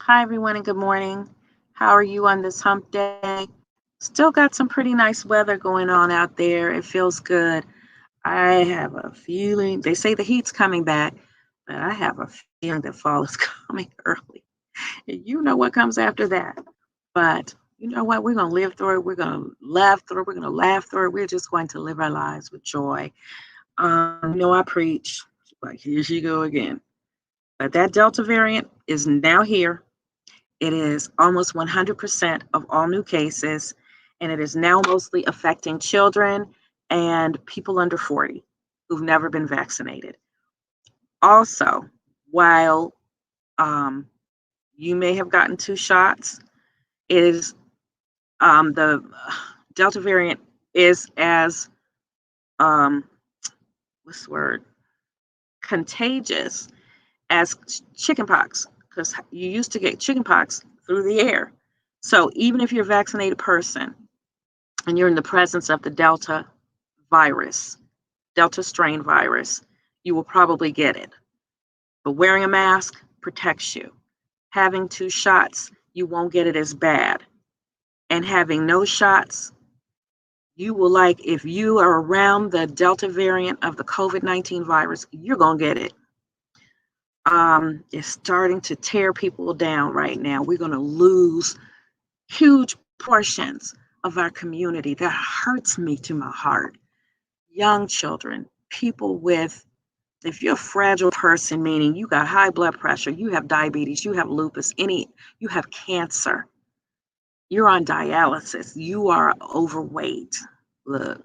Hi, everyone, and good morning. How are you on this hump day? Still got some pretty nice weather going on out there. It feels good. I have a feeling, they say the heat's coming back, but I have a feeling that fall is coming early. And you know what comes after that. But you know what? We're going to live through it. We're going to laugh through it. We're going to laugh through it. We're just going to live our lives with joy. I preach, but here she go again. But that Delta variant is now here. It is almost 100% of all new cases, and it is now mostly affecting children and people under 40 who've never been vaccinated. Also, while you may have gotten 2 shots, it is the Delta variant is as what's the word, contagious as chickenpox, because you used to get chickenpox through the air. So even if you're a vaccinated person and you're in the presence of the Delta virus, Delta strain virus, you will probably get it. But wearing a mask protects you. Having 2 shots, you won't get it as bad. And having no shots, you will, like, if you are around the Delta variant of the COVID-19 virus, you're going to get it. It's starting to tear people down right now. We're going to lose huge portions of our community. That hurts me to my heart. Young children, people with, if you're a fragile person, meaning you got high blood pressure, you have diabetes, you have lupus, you have cancer, you're on dialysis, you are overweight. Look,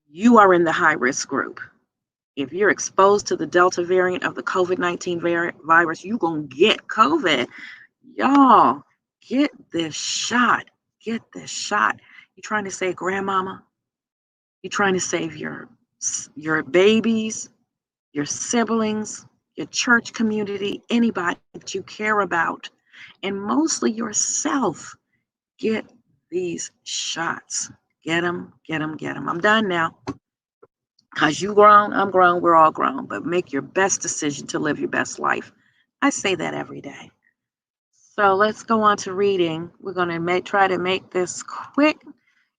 you are in the high risk group. If you're exposed to the Delta variant of the COVID-19 virus, you're going to get COVID. Y'all, get this shot. Get this shot. You trying to save grandmama? You trying to save your babies, your siblings, your church community, anybody that you care about, and mostly yourself. Get these shots. Get them, get them, get them. I'm done now. Because you grown, I'm grown, we're all grown, but make your best decision to live your best life. I say that every day. So let's go on to reading. We're going to try to make this quick.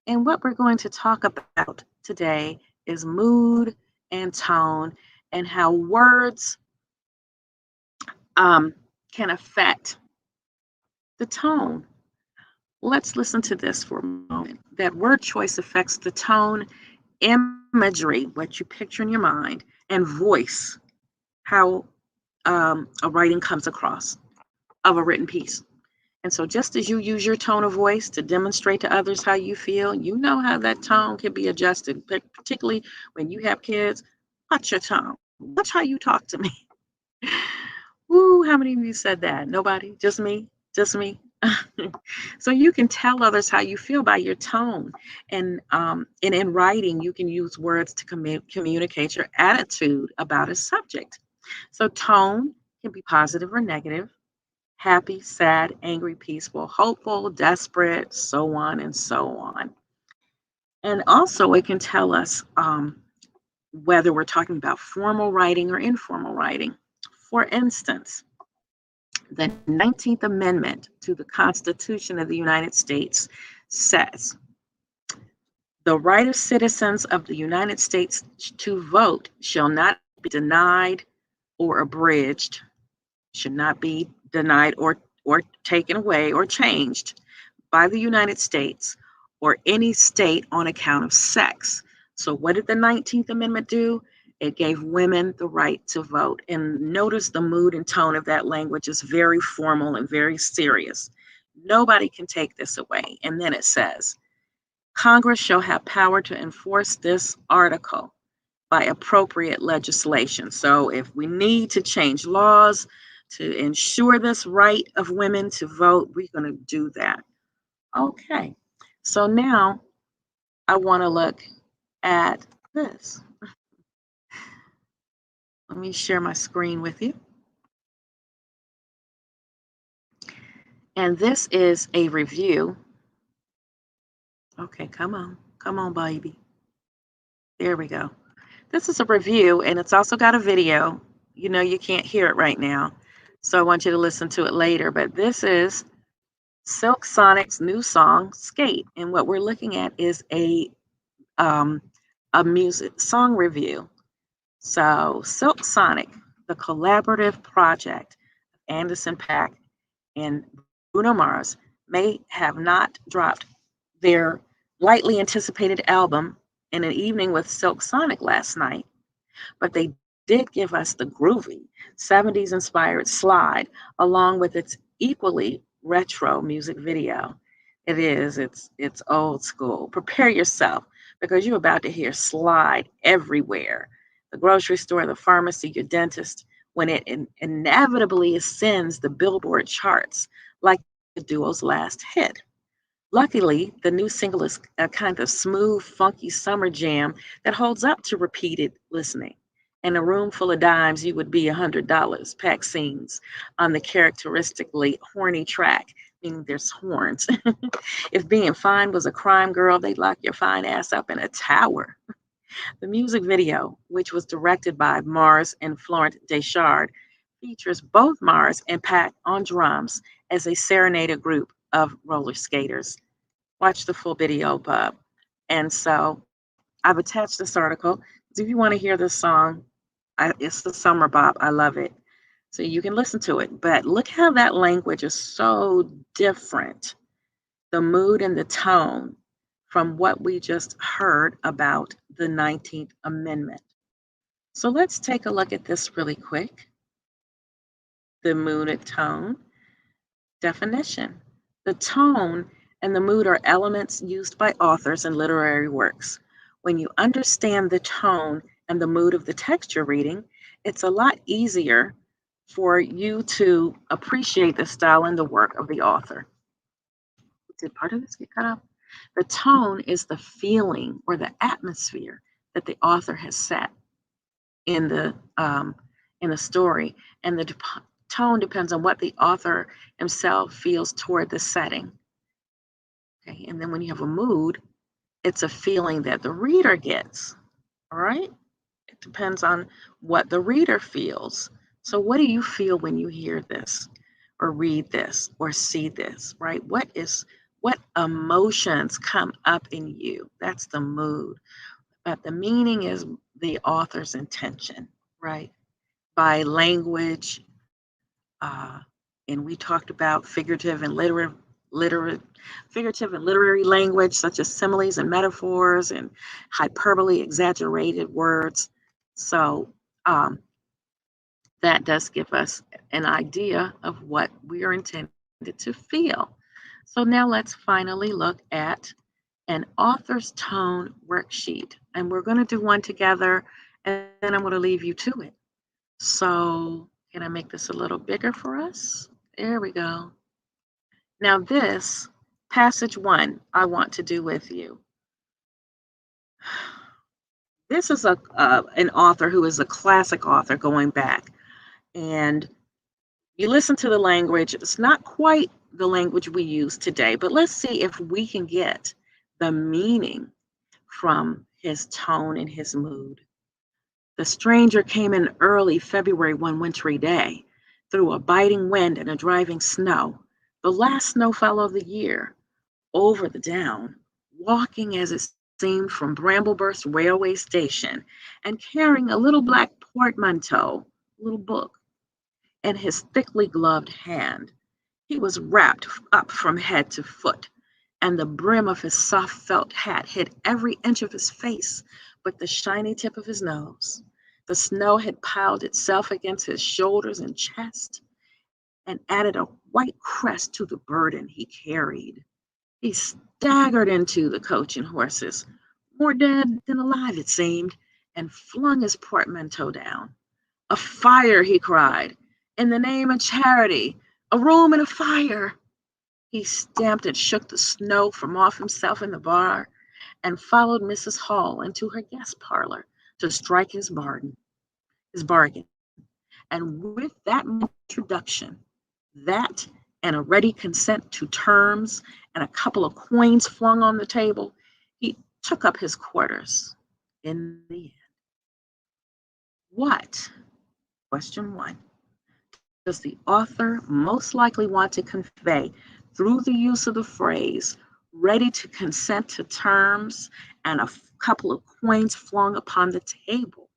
And what we're going to talk about today is mood and tone and how words can affect the tone. Let's listen to this for a moment. That word choice affects the tone, imagery, what you picture in your mind, and voice, how a writing comes across of a written piece. And so just as you use your tone of voice to demonstrate to others how you feel, you know how that tone can be adjusted, particularly when you have kids. Watch your tone. Watch how you talk to me. Woo, how many of you said that? Nobody? Just me? Just me? So you can tell others how you feel by your tone. And in writing, you can use words to communicate your attitude about a subject. So tone can be positive or negative, happy, sad, angry, peaceful, hopeful, desperate, so on and so on. And also it can tell us whether we're talking about formal writing or informal writing. For instance, the 19th Amendment to the Constitution of the United States says, the right of citizens of the United States to vote shall not be denied or abridged, should not be denied or taken away or changed by the United States or any state on account of sex. So what did the 19th Amendment do? It gave women the right to vote. And notice the mood and tone of that language is very formal and very serious. Nobody can take this away. And then it says, Congress shall have power to enforce this article by appropriate legislation. So if we need to change laws to ensure this right of women to vote, we're going to do that. Okay, so now I want to look at this. Let me share my screen with you. And this is a review. Okay, come on, baby. There we go. This is a review, and it's also got a video you know you can't hear it right now, so I want you to listen to it later. But this is Silk Sonic's new song, Skate. And what we're looking at is um, a music song review. So, Silk Sonic, the collaborative project of Anderson .Paak and Bruno Mars, may have not dropped their lightly anticipated album in an evening with Silk Sonic last night, but they did give us the groovy 70s inspired slide along with its equally retro music video. It's old school. Prepare yourself because you're about to hear slide everywhere. The grocery store, the pharmacy, your dentist, when it inevitably ascends the Billboard charts like the duo's last hit. Luckily, the new single is a kind of smooth, funky summer jam that holds up to repeated listening. In a room full of dimes, you would be $100. Pack sings on the characteristically horny track, meaning there's horns. If being fine was a crime, girl, they'd lock your fine ass up in a tower. The music video, which was directed by Mars and Florent Deschard, features both Mars and Paak on drums as they serenade a group of roller skaters. Watch the full video, bub. And so I've attached this article. So if you want to hear this song, it's the summer bop. I love it. So you can listen to it. But look how that language is so different. The mood and the tone from what we just heard about the 19th Amendment. So let's take a look at this really quick. The mood and tone definition. The tone and the mood are elements used by authors in literary works. When you understand the tone and the mood of the text you're reading, it's a lot easier for you to appreciate the style and the work of the author. Did part of this get cut off? The tone is the feeling or the atmosphere that the author has set in the story, and the tone depends on what the author himself feels toward the setting. Okay, and then when you have a mood, it's a feeling that the reader gets. All right, it depends on what the reader feels. So, what do you feel when you hear this, or read this, or see this? Right? What emotions come up in you? That's the mood. But the meaning is the author's intention, right? By language, uh, and we talked about figurative and literary language, such as similes and metaphors and hyperbole, exaggerated words. So that does give us an idea of what we are intended to feel. So now let's finally look at an author's tone worksheet. And we're going to do one together, and then I'm going to leave you to it. So can I make this a little bigger for us? There we go. Now this, passage 1, I want to do with you. This is an author who is a classic author going back. And you listen to the language, it's not quite the language we use today, but let's see if we can get the meaning from his tone and his mood. The stranger came in early February one wintry day, through a biting wind and a driving snow, the last snowfall of the year, over the down, walking as it seemed from Brambleburst railway station, and carrying a little black portmanteau, little book, in his thickly gloved hand. He was wrapped up from head to foot, and the brim of his soft felt hat hid every inch of his face but the shiny tip of his nose. The snow had piled itself against his shoulders and chest and added a white crest to the burden he carried. He staggered into the coach and horses, more dead than alive it seemed, and flung his portmanteau down. "A fire!" he cried. "In the name of charity! A room and a fire!" He stamped and shook the snow from off himself in the bar, and followed Mrs. Hall into her guest parlor to strike his bargain. And with that introduction, that and a ready consent to terms and a couple of coins flung on the table, he took up his quarters in the end. What Question 1. Does the author most likely want to convey through the use of the phrase ready to consent to terms and a couple of coins flung upon the table?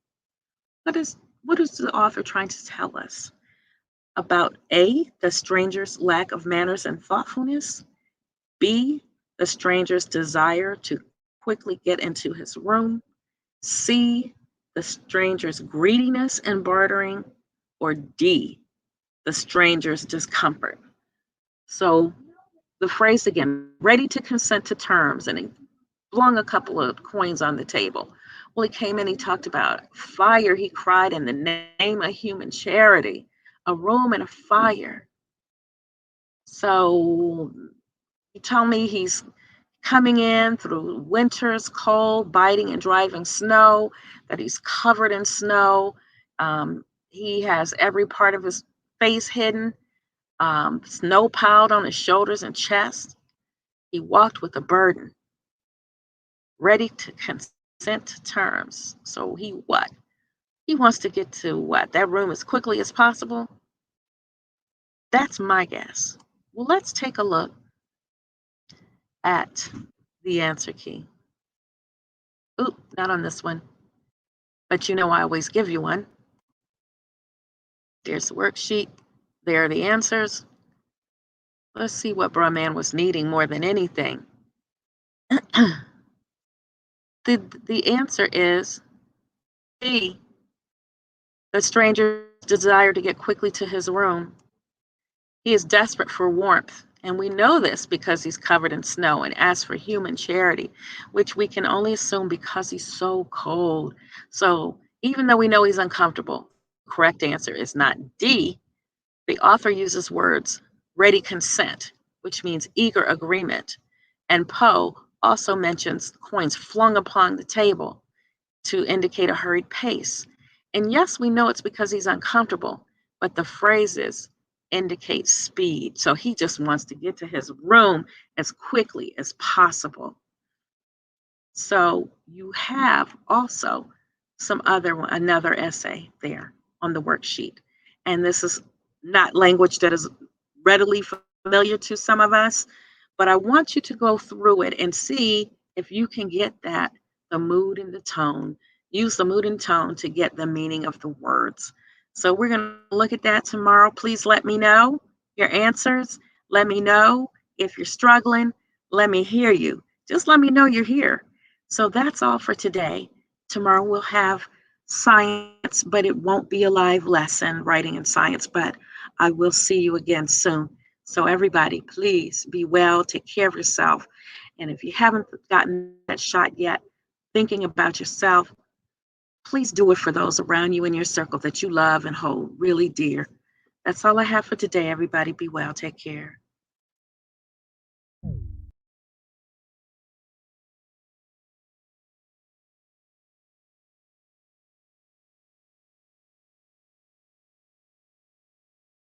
What is the author trying to tell us about A, the stranger's lack of manners and thoughtfulness, B, the stranger's desire to quickly get into his room, C, the stranger's greediness and bartering, or D, the stranger's discomfort? So the phrase again, ready to consent to terms, and he flung a couple of coins on the table. Well, he came in, he talked about fire, he cried in the name of human charity, a room and a fire. So you tell me he's coming in through winter's cold, biting and driving snow, that he's covered in snow. He has every part of his face hidden, snow piled on his shoulders and chest. He walked with a burden, ready to consent to terms. So he what? He wants to get to what? That room as quickly as possible? That's my guess. Well, let's take a look at the answer key. Oop, not on this one. But you know I always give you one. There's the worksheet. There are the answers. Let's see what Brahman was needing more than anything. The answer is B, the stranger's desire to get quickly to his room. He is desperate for warmth, and we know this because he's covered in snow and asks for human charity, which we can only assume because he's so cold. So even though we know he's uncomfortable, the correct answer is not D. The author uses words ready consent, which means eager agreement. And Poe also mentions coins flung upon the table to indicate a hurried pace. And yes, we know it's because he's uncomfortable, but the phrases indicate speed. So he just wants to get to his room as quickly as possible. So you have also another essay there on the worksheet. And this is not language that is readily familiar to some of us, but I want you to go through it and see if you can get that, the mood and the tone. Use the mood and tone to get the meaning of the words. So we're going to look at that tomorrow. Please let me know your answers. Let me know if you're struggling. Let me hear you. Just let me know you're here. So that's all for today. Tomorrow we'll have science, but it won't be a live lesson, writing and science, but I will see you again soon. So everybody, please be well, take care of yourself. And if you haven't gotten that shot yet, thinking about yourself, please do it for those around you in your circle that you love and hold really dear. That's all I have for today, everybody. Be well, take care.